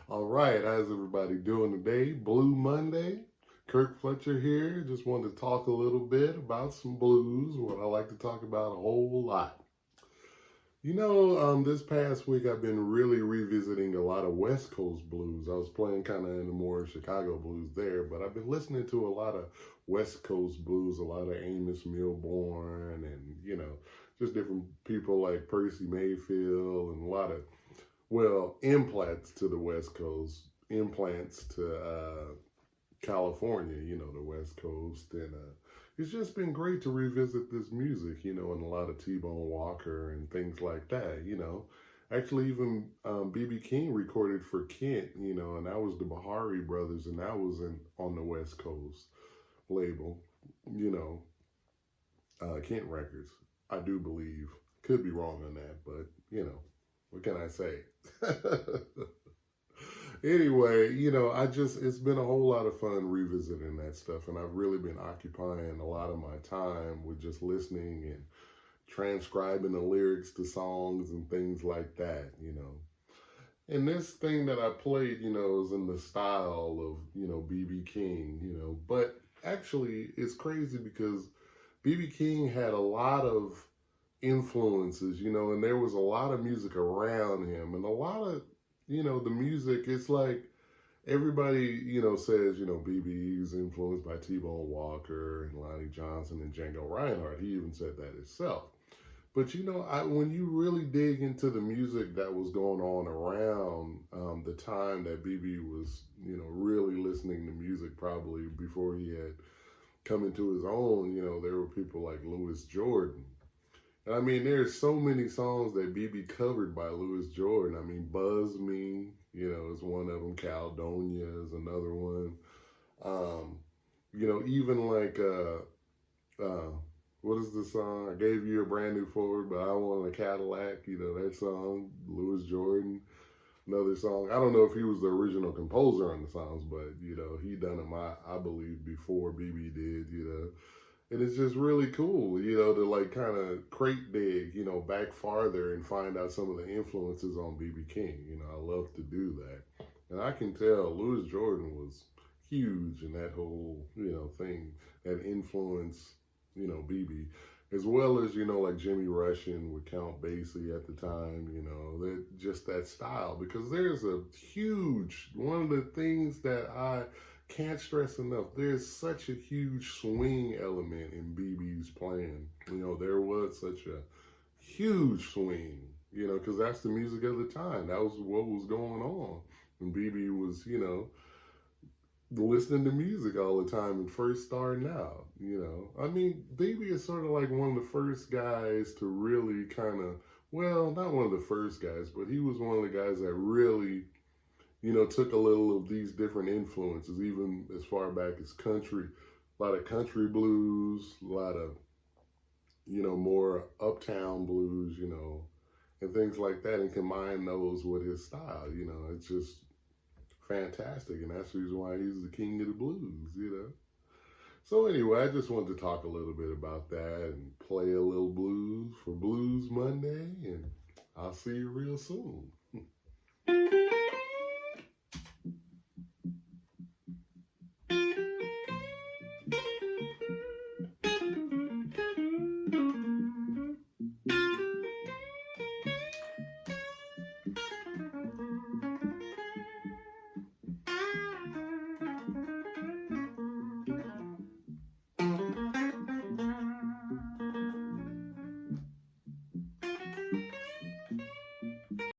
All right, how's everybody doing today? Blue Monday. Kirk Fletcher here. Just wanted to talk a little bit about some blues, what I like to talk about a whole lot. This past week I've been really revisiting a lot of West Coast blues. I was playing kind of in the more Chicago blues there, but I've been listening to a lot of West Coast blues, a lot of Amos Milburn and, just different people like Percy Mayfield and a lot of implants to the West Coast, implants to California, the West Coast. And it's just been great to revisit this music, and a lot of T-Bone Walker and things like that. Actually, even B.B. King recorded for Kent, and that was the Bahari Brothers, and that was on the West Coast label, Kent Records, I do believe. Could be wrong on that, but, what can I say? Anyway, it's been a whole lot of fun revisiting that stuff. And I've really been occupying a lot of my time with just listening and transcribing the lyrics to songs and things like that. And this thing that I played, is in the style of, B.B. King, but actually it's crazy because B.B. King had a lot of influences, and there was a lot of music around him and a lot of, the music, it's like everybody, says, BB is influenced by T-Bone Walker and Lonnie Johnson and Django Reinhardt. He even said that himself. But, when you really dig into the music that was going on around the time that BB was, really listening to music, probably before he had come into his own, there were people like Louis Jordan. And I mean, there's so many songs that BB covered by Louis Jordan. I mean, Buzz Me, is one of them. Caledonia is another one. Even like, what is the song? I gave you a brand new Ford, but I want a Cadillac. That song, Louis Jordan. Another song. I don't know if he was the original composer on the songs, but, he done them, I believe, before BB did. And it's just really cool, to like kind of crate dig, back farther and find out some of the influences on B.B. King. I love to do that. And I can tell Louis Jordan was huge in that whole, thing that influenced, B.B. As well as, like Jimmy Rushing with Count Basie at the time, that style. Because there's a huge, one of the things that I can't stress enough, there's such a huge swing element in BB's playing. There was such a huge swing, because that's the music of the time. That was what was going on. And BB was, listening to music all the time and first starting out, I mean, BB is sort of like one of the first guys to really kind of, well, not one of the first guys, but he was one of the guys that really, took a little of these different influences, even as far back as country, a lot of country blues, a lot of, more uptown blues, and things like that, and combine those with his style, it's just fantastic, and that's the reason why he's the king of the blues. So anyway, I just wanted to talk a little bit about that and play a little blues for Blues Monday, and I'll see you real soon.